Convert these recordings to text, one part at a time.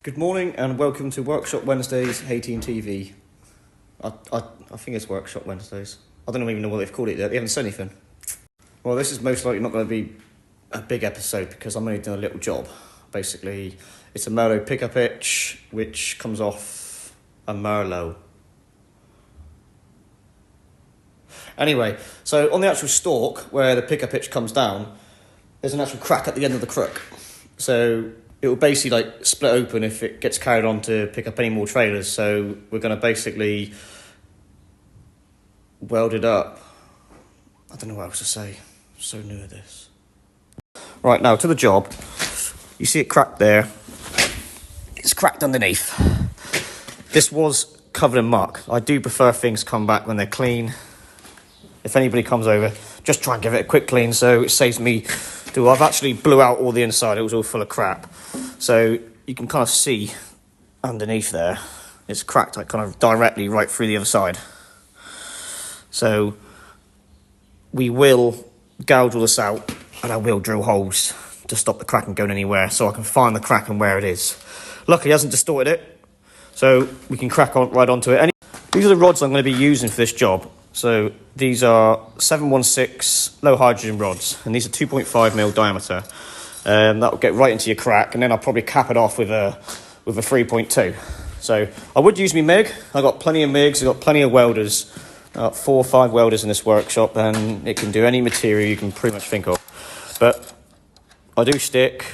Good morning and welcome to Workshop Wednesdays, Thehayteamtv. I think it's Workshop Wednesdays. I don't even know what they've called it yet. They haven't said anything. Well, this is most likely not going to be a big episode because I'm only doing a little job. Basically, it's a Merlot pickup hitch which comes off a Merlot. Anyway, so on the actual stalk where the pickup hitch comes down, there's an actual crack at the end of the crook. So it will basically like split open if it gets carried on to pick up any more trailers. So we're going to basically weld it up. I don't know what else to say. I'm so new at this. Right, now to the job. You see it cracked there. It's cracked underneath. This was covered in muck. I do prefer things come back when they're clean. If anybody comes over, just try and give it a quick clean so it saves me. I've actually blew out all the inside. It was all full of crap. So you can kind of see underneath there. It's cracked like kind of directly right through the other side. So we will gouge all this out and I will drill holes to stop the cracking going anywhere so I can find the crack and where it is. Luckily it hasn't distorted it, so we can crack on right onto it. These are the rods I'm going to be using for this job. So these are 716 low hydrogen rods, and these are 2.5mm diameter. That will get right into your crack, and then I'll probably cap it off with a 3.2. So I would use my MIG. I've got plenty of MIGs, I've got plenty of welders. I've got 4 or 5 welders in this workshop, and it can do any material you can pretty much think of. But I do stick.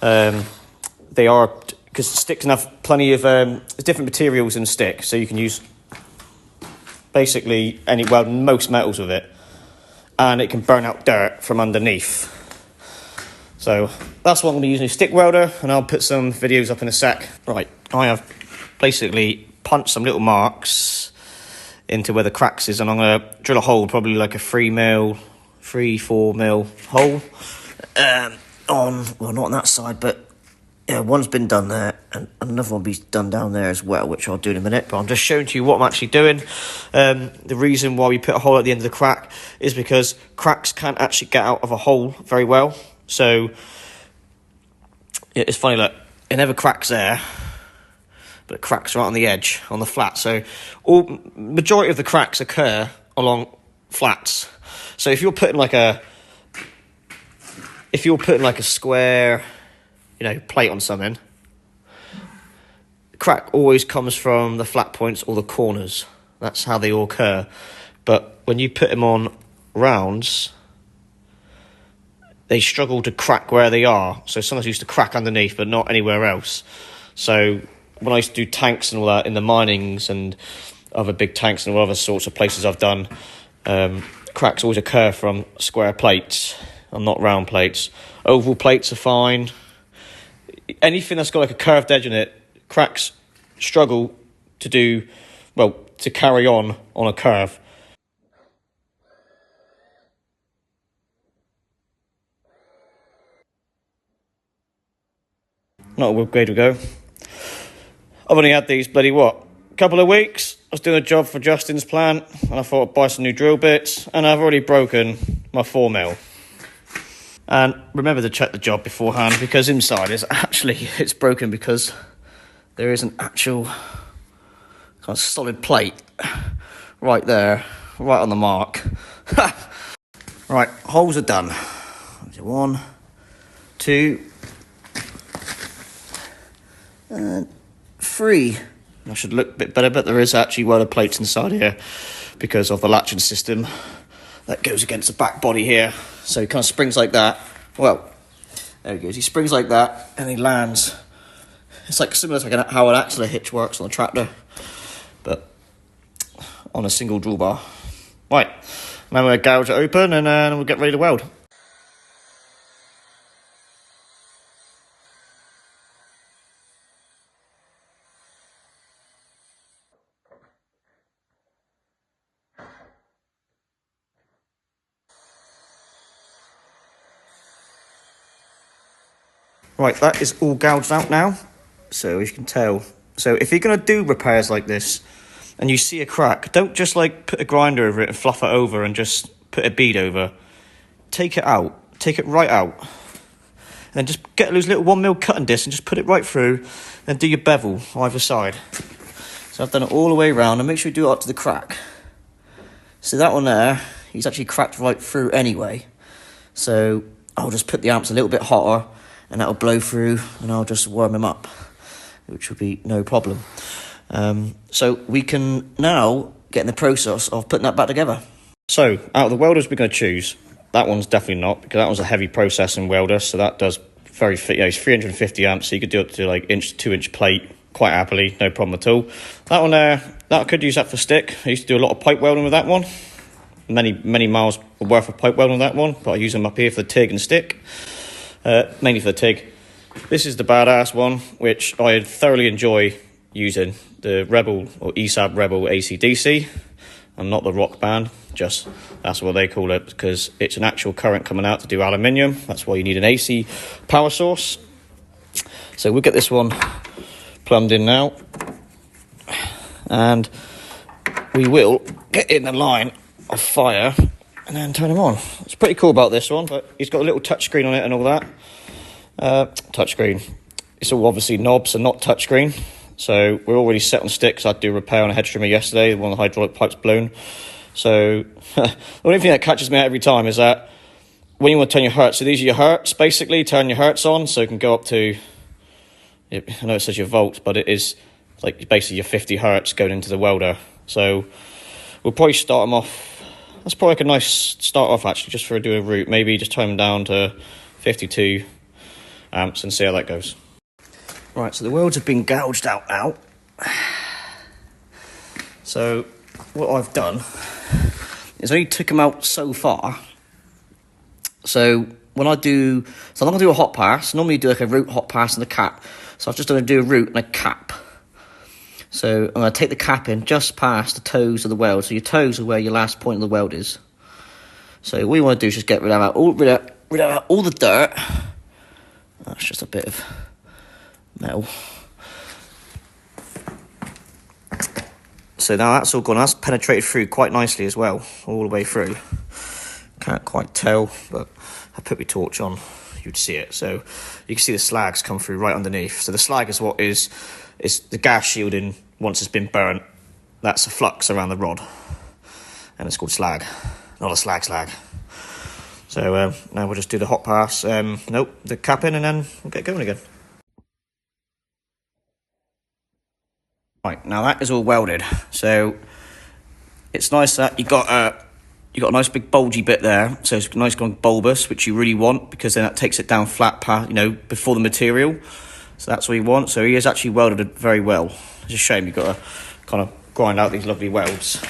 They are, because stick can have plenty of different materials in stick, so you can use basically most metals with it, and it can burn out dirt from underneath. So that's what I'm going to use, a stick welder, and I'll put some videos up in a sec. Right, I have basically punched some little marks into where the cracks is, and I'm going to drill a hole, probably like a 3-4mm hole well, not on that side, but yeah, one's been done there, and another one will be done down there as well, which I'll do in a minute. But I'm just showing to you what I'm actually doing. The reason why we put a hole at the end of the crack is because cracks can't actually get out of a hole very well. So it's funny, look, it never cracks there, but it cracks right on the edge, on the flat. So majority of the cracks occur along flats. So if you're putting like a square, plate on something, the crack always comes from the flat points or the corners. That's how they all occur. But when you put them on rounds, they struggle to crack where they are. So sometimes used to crack underneath, but not anywhere else. So when I used to do tanks and all that in the minings and other big tanks and other sorts of places I've done, cracks always occur from square plates and not round plates. Oval plates are fine. Anything that's got like a curved edge in it, cracks struggle to carry on a curve. Not a way to go. I've only had these a couple of weeks. I was doing a job for Justin's plant, and I thought I'd buy some new drill bits, and I've already broken my 4mm. And remember to check the job beforehand, because inside it's broken because there is an actual kind of solid plate right there, right on the mark. Right, holes are done. 1, 2, and 3. I should look a bit better, but there is actually welder plates inside here because of the latching system that goes against the back body here. So he kind of springs like that. Well, there he goes. He springs like that and he lands. It's like similar to how an axle hitch works on a tractor, but on a single drawbar. Right, now we're going to gouge it open and we'll get ready to weld. Right, that is all gouged out now, so as you can tell. So if you're going to do repairs like this and you see a crack, don't just put a grinder over it and fluff it over and just put a bead over. Take it out, take it right out, then just get those little 1mm cutting discs and just put it right through, and do your bevel either side. So I've done it all the way around, and make sure you do it up to the crack. So that one there, he's actually cracked right through anyway. So I'll just put the amps a little bit hotter, and that'll blow through, and I'll just warm him up, which will be no problem. So we can now get in the process of putting that back together. So out of the welders we're going to choose, that one's definitely not, because that one's a heavy processing welder, so that does very fit. It's 350 amps, so you could do up to like 2-inch plate quite happily, no problem at all. That one there, that I could use that for stick. I used to do a lot of pipe welding with that one, many miles worth of pipe welding with that one, but I use them up here for the TIG and stick, mainly for the TIG. This is the badass one, which I thoroughly enjoy using, the Rebel or ESAB Rebel AC/DC, and not the Rock Band, just that's what they call it, because it's an actual current coming out to do aluminium. That's why you need an AC power source. So we'll get this one plumbed in now, and we will get in the line of fire and then turn him on. It's pretty cool about this one, but he's got a little touchscreen on it and all that. Touchscreen, it's all obviously knobs and not touchscreen. So we're already set on sticks. I had to do a repair on a head trimmer yesterday, one of the hydraulic pipes blown. So the only thing that catches me out every time is that when you want to turn your hertz, so these are your hertz, basically, turn your hertz on, so it can go up to, I know it says your volts, but it is like basically your 50 hertz going into the welder. So we'll probably start them off, that's probably like a nice start off actually, just for doing a route. Maybe just turn them down to 52 amps and see how that goes. Right, so the welds have been gouged out now. So what I've done is I only took them out so far. So when I do, so I'm not going to do a hot pass. Normally you do like a root, hot pass and a cap. So I've just done to do a root and a cap. So I'm going to take the cap in just past the toes of the weld. So your toes are where your last point of the weld is. So what you want to do is just get rid of all the dirt. That's just a bit of metal. So now that's all gone. That's penetrated through quite nicely as well, all the way through. Can't quite tell, but I put my torch on, you'd see it. So you can see the slags come through right underneath. So the slag is what is the gas shielding once it's been burnt. That's a flux around the rod, and it's called slag, not a slag. So now we'll just do the hot pass, the cap in, and then we'll get going again. Right, now that is all welded, so it's nice that you got a nice big bulgy bit there, so it's nice going bulbous, which you really want, because then that takes it down flat, before the material. So that's what you want. So he has actually welded it very well. It's a shame you've got to kind of grind out these lovely welds.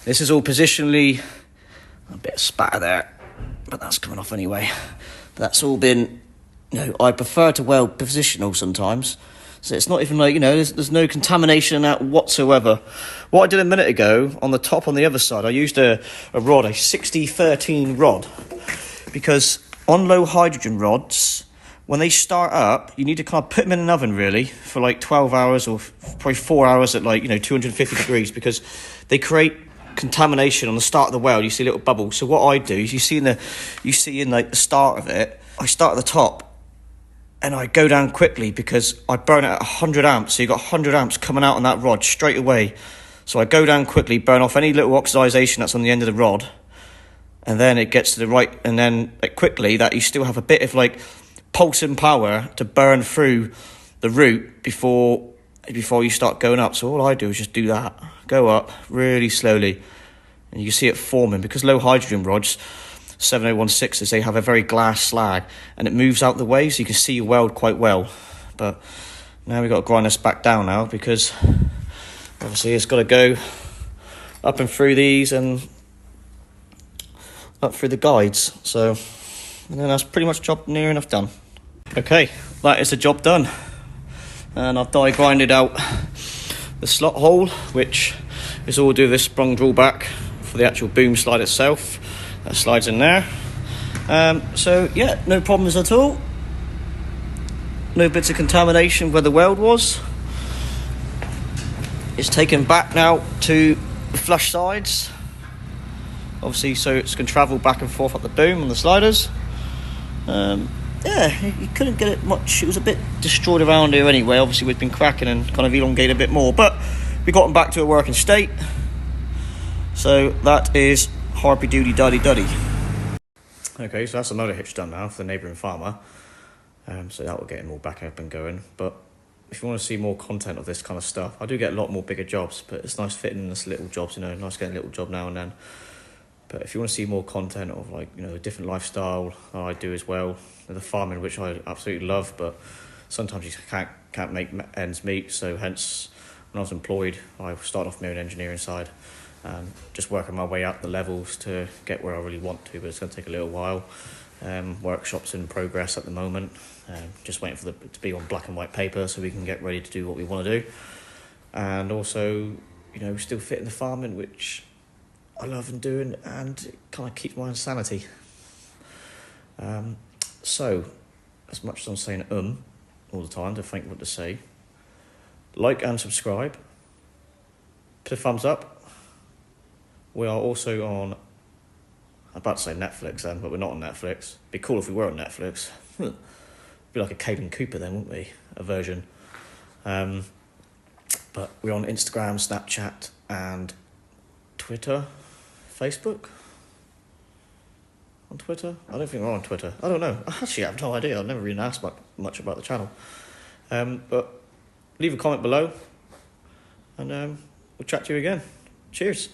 This is all positionally, a bit of spatter there, but that's coming off anyway. But that's all been, I prefer to weld positional sometimes. So it's not even like, there's no contamination in that whatsoever. What I did a minute ago, on the top on the other side, I used a rod, a 60-13 rod. Because on low hydrogen rods, when they start up, you need to kind of put them in an oven, really, for like 12 hours or probably 4 hours at 250 degrees, because they create contamination on the start of the weld. You see little bubbles. So what I do is you see in the start of it, I start at the top, and I go down quickly because I burn it at 100 amps. So you've got 100 amps coming out on that rod straight away. So I go down quickly, burn off any little oxidization that's on the end of the rod. And then it gets to the right, and then quickly that you still have a bit of pulsing power to burn through the root before you start going up. So all I do is just do that. Go up really slowly. And you see it forming, because low hydrogen rods, 7016s, they have a very glass slag, and it moves out the way, so you can see your weld quite well. But now we've got to grind this back down now, because obviously it's got to go up and through these and up through the guides. So, and then that's pretty much job near enough done. Okay, that is the job done, and I've die grinded out the slot hole, which is all to do with this sprung drawback for the actual boom slide itself. That slides in there. So yeah, no problems at all. No bits of contamination where the weld was. It's taken back now to the flush sides, obviously, so it's going to travel back and forth up the boom on the sliders. yeah, you couldn't get it much. It was a bit destroyed around here anyway. Obviously, we've been cracking and kind of elongated a bit more, but we got them back to a working state. So that is harpy doody duddy duddy. Okay, so that's a motor hitch done now for the neighbouring farmer. So that will get him all back up and going. But if you want to see more content of this kind of stuff, I do get a lot more bigger jobs, but it's nice fitting in this little jobs, you know, nice getting a little job now and then. But if you want to see more content of, like, you know, a different lifestyle I do as well, the farming, which I absolutely love, but sometimes you can't make ends meet. So hence, when I was employed, I started off my own engineering side, just working my way up the levels to get where I really want to, but it's going to take a little while. Workshops in progress at the moment, just waiting for to be on black and white paper so we can get ready to do what we want to do. And also, you know, still fit in the farming, which I love and doing, and it kind of keeps my own sanity. So, as much as I'm saying all the time to think what to say, like and subscribe, put a thumbs up. We are also on, I'm about to say Netflix then, but we're not on Netflix. It'd be cool if we were on Netflix. Be like a Caden Cooper then, wouldn't we? A version. But we're on Instagram, Snapchat, and Twitter. Facebook? On Twitter? I don't think we're on Twitter. I don't know. Actually, I have no idea. I've never really asked much about the channel. But leave a comment below, and we'll chat to you again. Cheers.